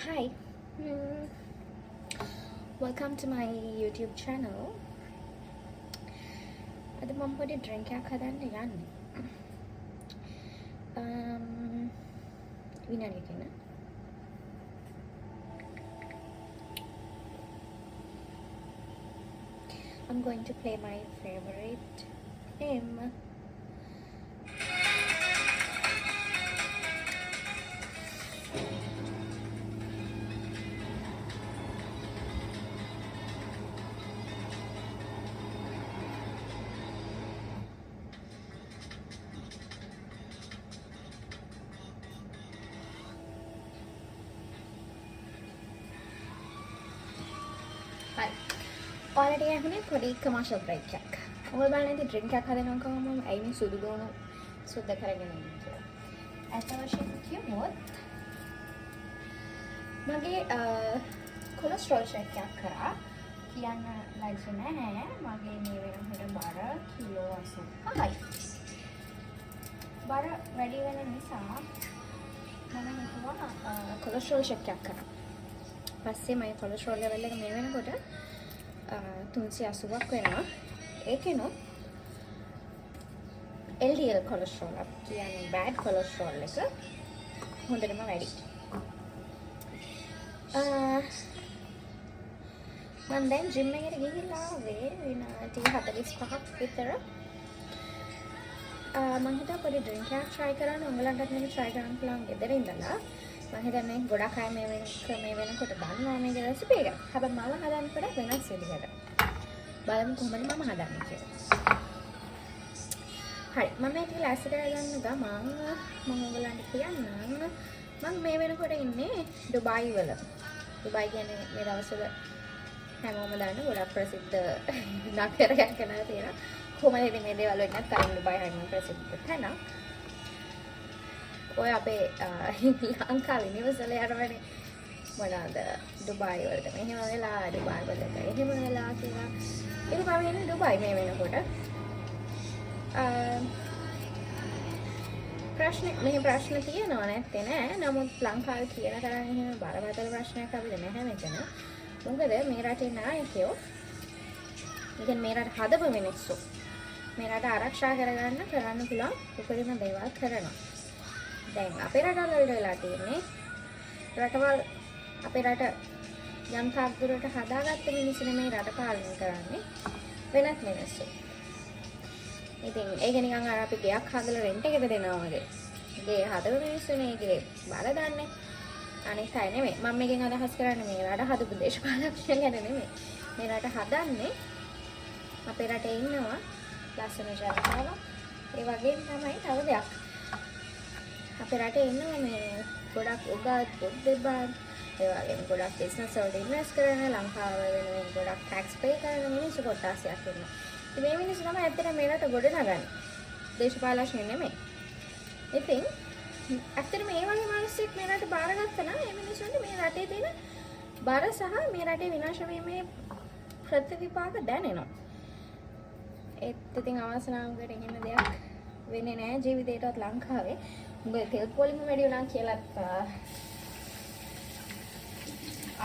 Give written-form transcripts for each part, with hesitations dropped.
Hi, mm, welcome to my YouTube channel. අද මම පොඩි ඩ්‍රින්ක් එකක් හදන්න යන්නේ. විනාඩියකින්. I'm going to play my favorite game. Hi. Already I have a pretty commercial break check. ඔයගොල්ලෝ බලන්නේ ඉතින් ඩ්‍රින්ක් එකක් හදනවා කම මම ඇයි මේ සුදු දෝන සුද්ධ කරගෙන ඉන්නේ කියලා. අතවශ්‍යම කිව්වොත් මගේ කොලෙස්ටරෝල් චෙක් එකක් කරා. කියන්න ලැජ්ජ නැහැ. මගේ මේ වෙනකොට බර කිලෝ 85යි. බර වැඩි වෙන නිසා මම හිතුවා කොලෙස්ටරෝල් චෙක් එකක් කරා. පස්සේ මගේ කොලෙස්ටරෝල් ලෙවල් එක මේ වෙනකොට 380ක් වෙනවා. ඒකෙනොත් LDL කොලෙස්ටරෝල් අප කියන්නේ බෑඩ් කොලෙස්ටරෝල් එක හොඳටම වැඩි. මම දැන් ජිම් එකට ගිහිල්ලා ආවේ විනාඩි 45ක් විතර. මම හිතුවා පොඩි ඩ්‍රින්ක් එකක් try කරන්න. උඹලන්ටත් මේක try කරන්න පුළුවන් ගෙදර ඉඳලා. මම හිතන්නේ ගොඩක් අය මේ වෙනකොට දන්නවා මේක රෙසිපි එක. හැබැයි මම හදන්නකොට වෙනස් විදිහට. බලමු කොහොමද මම හදන්නේ කියලා. හරි මම මේක ලෑස්ති කරගන්න ගමන් මම ඔයගලන්ට කියන්නම් මම මේ වෙනකොට ඉන්නේ ඩුබායි වල. ඩුබායි කියන්නේ මේ දවස්වල හැමෝම දන්න ගොඩක් ප්‍රසිද්ධ නගරයක් කියලා තියෙනවා. කොහොමද ඉතින් මේ දේවල් වෙන්නත් කලින් ඩුබායි හැම ප්‍රසිද්ධ තැනක්. ඔය අපේ ලංකාවේ නිවසල යනවනේ මොනවාද ඩුබායි වලට මෙහෙම වෙලා ඩුබායි වලට එහෙම වෙලා කියලා. ඒක මම ඉන්නේ ඩුබායි මේ වෙනකොට. ප්‍රශ්න තියෙනවා නැත්තේ නෑ. නමුත් ලංකාවේ කියන තරම් එහෙම බරපතල ප්‍රශ්නයක් අපිට නැහැ මෙතන. මොකද මේ රටේ නායකයෝ ඉතින් මේ රට හදපු මිනිස්සු මේ රට ආරක්ෂා කරගන්න කරන්න පුළුවන් උපරිම දේවල් කරනවා. දැන් අපේ රටවල වෙලා තියෙන්නේ රටවල් අපේ රට යම් තාක් දුරට හදාගත්ත මිනිස්සු නෙමෙයි රට පාලනය කරන්නේ වෙනත් මිනිස්සු. ඉතින් ඒක නිකන් අර අපි ගෙයක් හදලා රෙන්ට් එකට දෙනවා වගේ. ගේ හදපු මිනිස්සුනේ ඒකේ බල දන්නේ. අනිත් අය නෙමෙයි. මම මේකෙන් අදහස් කරන්නේ මේ රට හදපු දේශපාලකයන් ගැන නෙමෙයි. මේ රට හදන්නේ අපේ රටේ ඉන්නවා ලස්සන ජනතාව. ඒ වගේම තමයි තව දෙයක්. අපේ රටේ ඉන්නවා මේ ගොඩක් උගත් බුද්ධිබාන් ඒ වගේම ගොඩක් බිස්නස් වලට ඉන්වෙස්ට් කරන ලංකාව වෙනුවෙන් ගොඩක් ටැක්ස් පේ කරන මිනිස්සු කොටසක් ඉන්නවා. ඉතින් මේ මිනිස්සු තමයි ඇත්තට මේ රට ගොඩනගන්නේ. දේශපාලනඥයෝ නෙමෙයි. ඉතින් ඇත්තට මේ වගේ මිනිස්සුක් මේ රට බාරගත්තා නම් මේ මිනිස්සුන්ට මේ රටේ තියෙන බර සහ මේ රටේ විනාශ වීමේ ප්‍රතිවිපාක දැනෙනවා. ඒත් ඉතින් අවසනාවකට එහෙම දෙයක් වෙන්නේ නැහැ ජීවිතේටවත් ලංකාවේ. උඹේ තෙල් පොලිම වැඩි වුණා කියලා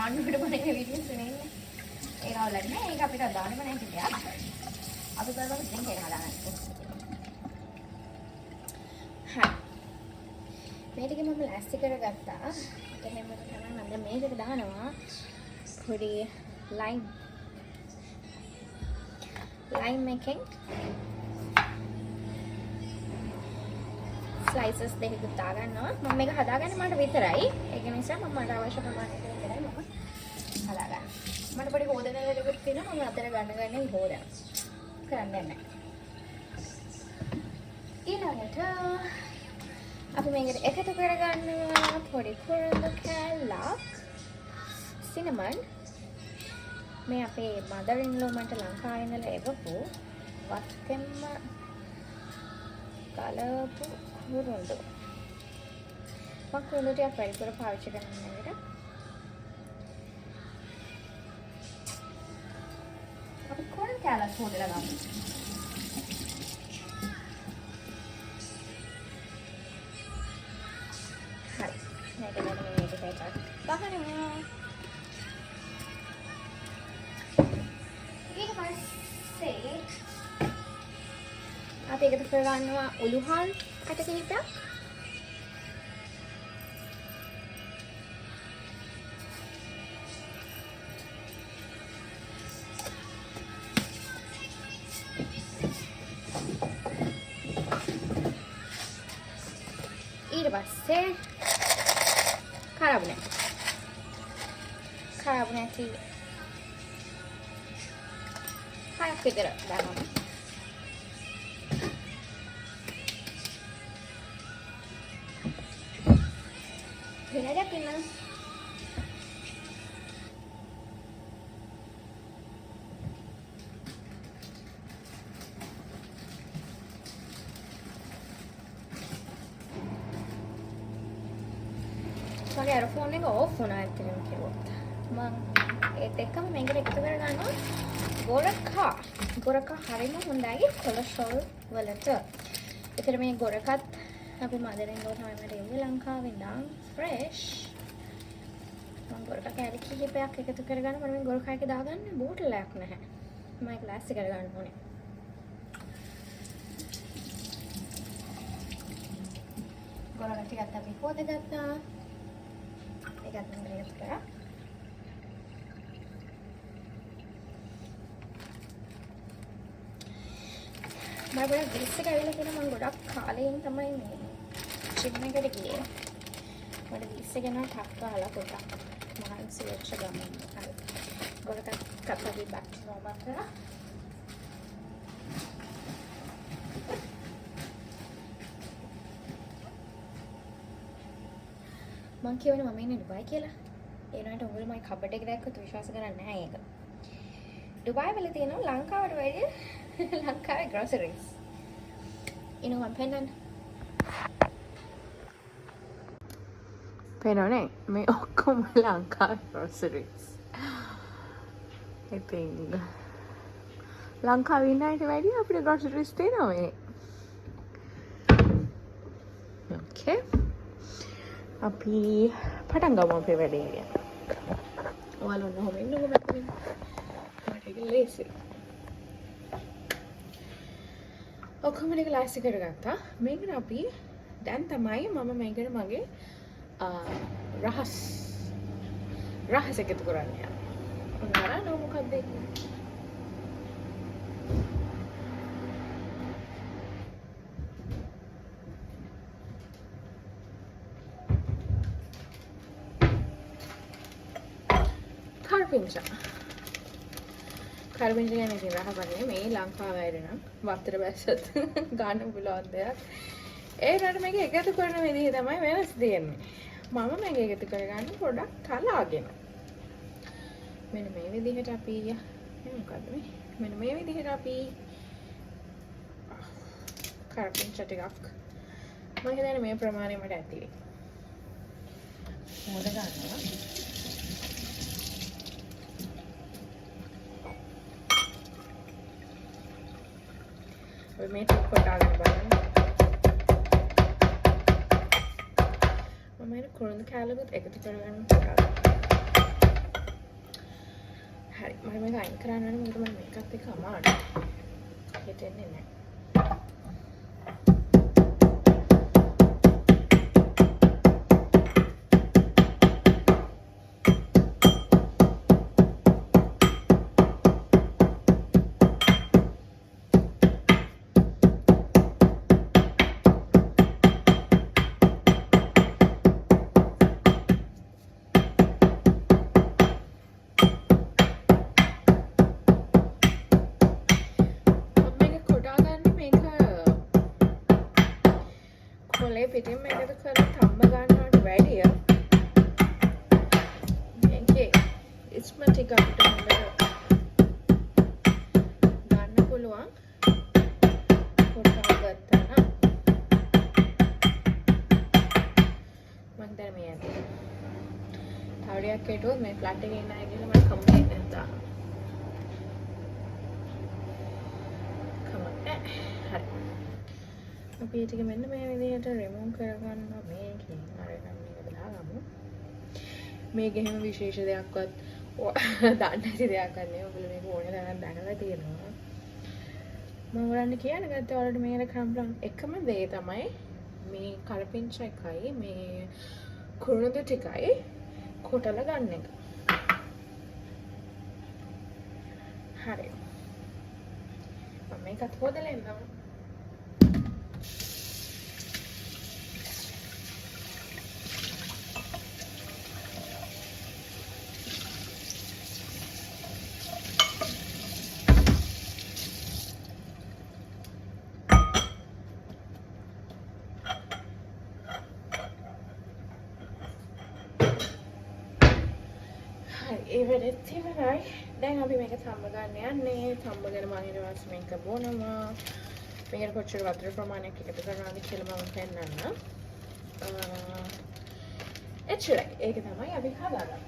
ආණ්ඩුවට මොනේ වීඩියෝස් නෙන්නේ. ඒක අවුලක් නෑ. ඒක අපිට දාන්නම නැහැ කිව්වා. අපි බලමු ඩ්‍රින්ක් එක හදාගන්න. හරි. මේ ටික මම ලෑස්ති කරගත්තා. එහෙනම් මම තමයි මම මේකට දානවා පොඩි lime making slices දෙකක් දාගන්නවා. මම මේක හදාගන්නේ මට විතරයි. ඒක නිසා මම මට අවශ්‍ය ප්‍රමාණයට විතරයි මම හදාගන්නවා. මට පොඩි හොදන වැඩකුත් තියෙනවා. මම අතර ගන්න හොදනවා. කරන්න යන්නේ. ඊළඟට අපි මේකට එකතු කරගන්නවා පොඩි කුරුල්ල කෑල්ලක් cinnamon මේ අපේ mother in law මට ලංකාවේ ඉඳලා එවපු වත්කෙම්ම කලපු කුරුල්ල. මම කුරුල්ල ටිකක් වැඩිපුර පාවිච්චි කරනවා නේද? අපි කුරුල්ල කෑල්ලක් හොදලා ගමු. මේක දැන් මේක පැටක් ගහනවා. ඊට පස්සේ අපි එකතු කරගන්නවා උළුහල් කට කිහිපයක්. ඊට පස්සේ කරාබුනේ හයක් විතර දානවා. Pinajak pinang. මගේ අර ෆෝන් එක ඕෆ් වුණා ඇත්තටම කිව්වොත්. මම ඒත් එක්කම මේකට එකතු කරගන්නවා ගොරකා හරිම හොඳයි කොලෙස්ටරෝල් වලට. ඒතර මේ ගොරකත් අපි මදරෙන් ගෝ තමයි මට එන්නේ ලංකාවේ ඉඳන් ෆ්‍රෙෂ්. මම ගොරකා කෑලි කිහිපයක් එකතු කරගන්න මම මේ ගොරකා එක දාගන්න බෝටලයක් නැහැ. මම ග්ලාස් එකට ගන්න ඕනේ. ගොරකා ටිකක් අපි හොදගත්තා. ඒකත් මම එකතු කරා. මම ගොඩක් ග්‍රීස් එක ඇවිල්ලා තියෙනවා. මම ගොඩක් කාලෙකින් තමයි මේ ජිම් එකට ගියේ. මට ග්‍රීස් එක යනවා ටක් ගාලා පොඩක් මහන්සි වෙච්ච ගමන්. හරි. ගොඩක් කප්පි බැක් නෝමල් කරා. මං කියවනේ මම ඉන්නේ ඩුබායි කියලා. ඒ වුණාට උඹලා මගේ කබඩ් එක දැක්කොත් විශ්වාස කරන්නේ නැහැ ඒක. ඩුබායි වල තියෙනවා ලංකාවට වැඩිය ලංකාවේ groceries. ඉනු මම පෙන්නන්න. පෙන්නන්නේ මේ ඔක්කොම ලංකාවේ groceries. ඉතින් ලංකාවේ ඉන්න අයට වැඩිය අපිට groceries තියෙනවා මේ. Okay. අපි පටන් ගමු අපේ වැඩේ ගැන. ඔයාලා ඔන්න ඉන්නකො පැත්තකින්. මට ඒක ලේසි. ඔක්කොම ටික ලෑස්ති කරගත්තා. මේකට අපි දැන් තමයි මම මේකට මගේ රහස එකතු කරන්න යනවා. ඔයාලා නෝ මොකක්ද ඒක? කරපිංචා කියන්නේ ඉතින් රහපන්නේ මේ ලංකාව ඇර නම් වත්තර බැස්සත් ගන්න පුළුවන් දෙයක්. ඒ රට මේක එකතු කරන විදිහ තමයි වෙනස් දෙන්නේ. මම මේක එකතු කරගන්න පොඩක් කලාගෙන. මෙන්න මේ විදිහට අපි මොකද්ද මේ? මෙන්න මේ විදිහට අපි කරපිංචා ටිකක් මම හිතන්නේ මේ ප්‍රමාණය මට ඇති වෙයි. මොකද ගන්නවා? මේ ටික කොටාගෙන බලන්න. මම මේ කුරුඳු කැලකුත් එකතු කරගන්න කොටාගෙන. හරි මම මේක අයින් කරන්න ඕනේ මොකද මම මේකත් එක්ක අමාරුයි. හිතෙන්නේ නැහැ. පිටින් මේකට කරලා තම්බ ගන්නවට වැඩිය මේකේ ඉස්ම ටික අපිට හොඳට ගන්න පුළුවන් කොටා ගත්තා නම් මම දැන් මේ ඇති තවඩියක් හිටුවොත් මේ ෆ්ලැට් එකේ ඉන්න අය කියලා මට කම්ප්ලේන්ට් එකක් දානවා. කමක් නැහැ. හරි අපි ටික මෙන්න මේ විදිහට රිමූව් කරගන්නවා මේකෙන් අර නම් මේක දාගමු. මේක එහෙම විශේෂ දෙයක්වත් දන්නේ නැති දෙයක් නෙවෙයි. ඔයගොල්ලෝ මේක ඕනේ තරම් දැනලා තියෙනවා. මම ඔයගොල්ලන්ට කියන්න ගත්තා ඔයාලට මේකට කම්පලම් එකම දේ තමයි මේ කරපිංච එකයි මේ කුරුණුදු ටිකයි කොටලා ගන්න එක. හරි. මම මේකත් හොදලා එන්නම්. ඒ වෙලෙත් ඉවරයි. දැන් අපි මේක තම්බ ගන්න යන්නේ. තම්බගෙන මම ඊට පස්සේ මේක බොනවා. මේකට කොච්චර වතුර ප්‍රමාණයක් එකතු කරනවද කියලා මම පෙන්නන්නම්. එච්චරයි. ඒක තමයි අපි හදාගන්නේ.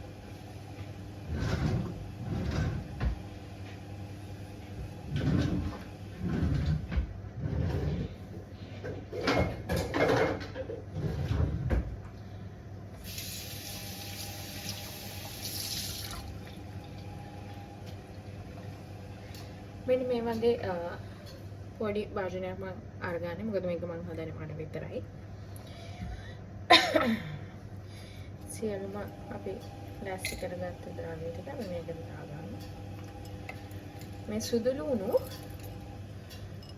මෙන්න මේ වගේ පොඩි භාජනයක් මම අරගන්නේ. මොකද මේක මම හදන්නේ මට විතරයි. සියලුම අපි ලෑස්ති කරගත්ත ද්‍රව්‍ය ටික අපි මේකට දාගන්න. මේ සුදු ලුණු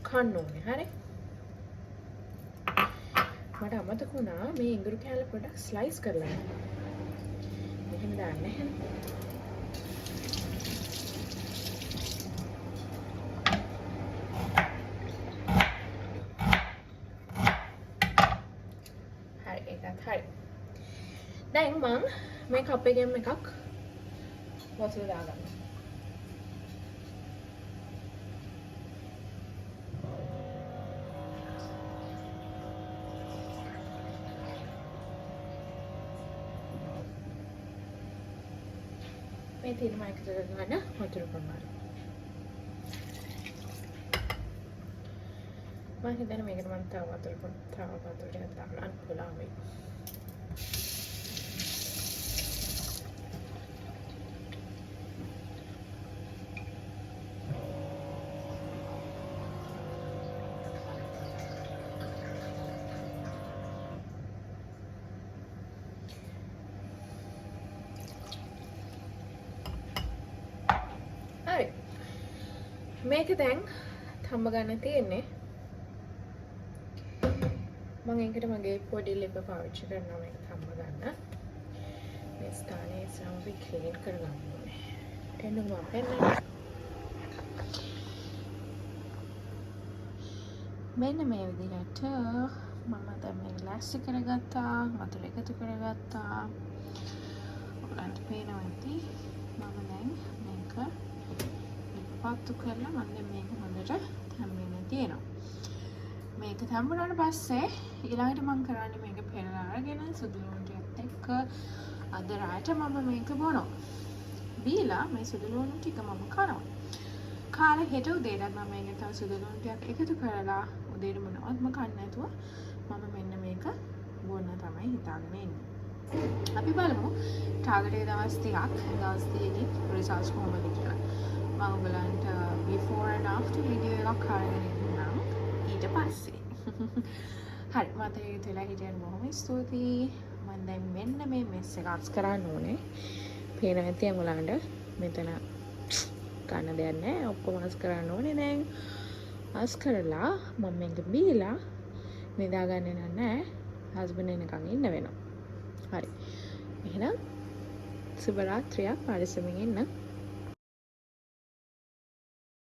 කන්න ඕනේ. හරි. මට අමතක වුණා මේ ඉඟුරු කෑල්ල පොඩ්ඩක් ස්ලයිස් කරලා ගන්න. මෙහෙම දාන්න නැහැ. හරි. දැන් මම මේ කප් එකෙන් එකක් වතුර දාගන්නවා. මේ තියෙන මයික් එක ගන්න වතුර ප්‍රමාණය. මම හිතන්නේ මේකට මම තව වතුර ටිකක් දාන්න පුළුවන් වෙයි. හරි. මේක දැන් තඹ ගන්න තියෙන්නේ. මම ඒකට මගේ පොඩි ලිප පාවිච්චි කරනවා මේක තඹ ගන්න. මේ ස්ථානයේ සමවි ක්ලීන් කරගන්න ඕනේ. එන්න මම පෙන්නන්න. මෙන්න මේ විදිහට මම දැන් මේක ලෑස්ති කරගත්තා. වතුර එකතු කරගත්තා. ඔයාලට පේනවා ඇති. මම දැන් මේක පත්තු කරලා මම දැන් මේක හොඳට තැම්බෙන්න තියෙනවා. මේක තැම්බුණාට පස්සේ ඊළඟට මම කරන්නේ මේක පෙරලා අරගෙන සුදු ලුණු ටිකත් එක්ක අද රාත්‍රියට මම මේක බොනවා. බීලා මේ සුදු ලුණු ටික මම කනවා. කාලේ හෙට උදේට මම මේක තව සුදු ලුණු ටිකක් එකතු කරලා උදේට මොනවත්ම කන්න නැතුව මම මෙන්න මේක බොන්න තමයි හිතාගෙන ඉන්නේ. අපි බලමු ටාගට් එක දවස් 30ක් දවස් 30කින් රිසල්ට්ස් කොහොමද කියලා. මම ඔයගලන්ට before and after වීඩියෝ එකක් අරගෙන ඉන්නම් ඊට පස්සේ. හරි මට ඒක තුලා හිටියන් බොහොම ස්තුතියි. මම දැන් මෙන්න මේ මෙස් එක අක්ස් කරන්න ඕනේ. පේනවා ඇති ඔයගලන්ට මෙතන ගන්න දෙයක් නැහැ. ඔක්කොම අක්ස් කරන්න ඕනේ දැන්. අක්ස් කරලා මම මේක බීලා නිදාගන්නේ නැහැ. හස්බන්ඩ් එනකන් ඉන්න වෙනවා. හරි. එහෙනම් සුබ රාත්‍රියක් පරිස්සමින් ඉන්න.